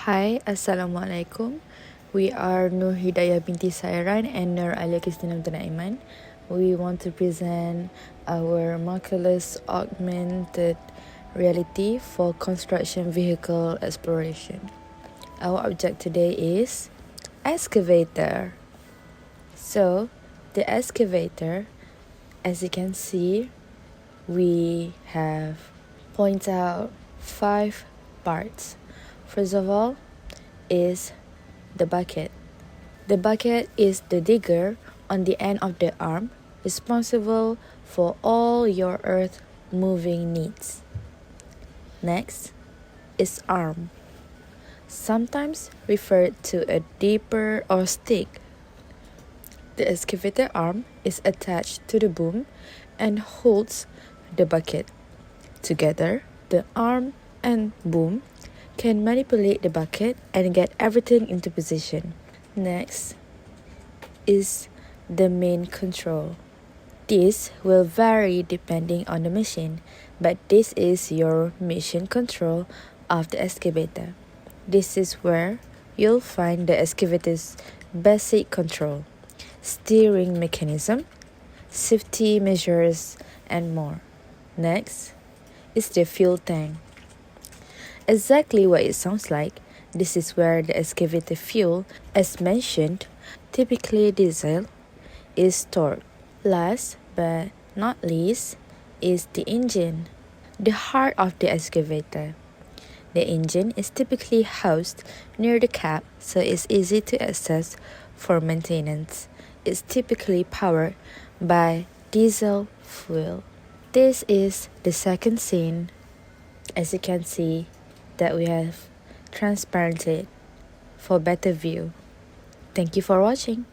Hai, Assalamualaikum. We are Nur Hidayah binti Sairan and Nur Alia Kristina Aiman. We want to present our Markerless Augmented reality for construction vehicle exploration. Our object today is Excavator. So, the Excavator, as you can see, we have pointed out 5 parts. First of all is the bucket. The bucket is the digger on the end of the arm responsible for all your earth moving needs. Next is arm, sometimes referred to a dipper or stick. The excavator arm is attached to the boom and holds the bucket. Together, the arm and boom can manipulate the bucket and get everything into position. Next is the main control. This will vary depending on the machine, but this is your mission control of the excavator. This is where you'll find the excavator's basic control, steering mechanism, safety measures, and more. Next is the fuel tank. Exactly what it sounds like, this is where the excavator fuel, as mentioned, typically diesel, is stored. Last but not least is the engine, the heart of the excavator. The engine is typically housed near the cab, so it's easy to access for maintenance. It's typically powered by diesel fuel. This is the second scene. As you can see, that we have transparented for better view. Thank you for watching.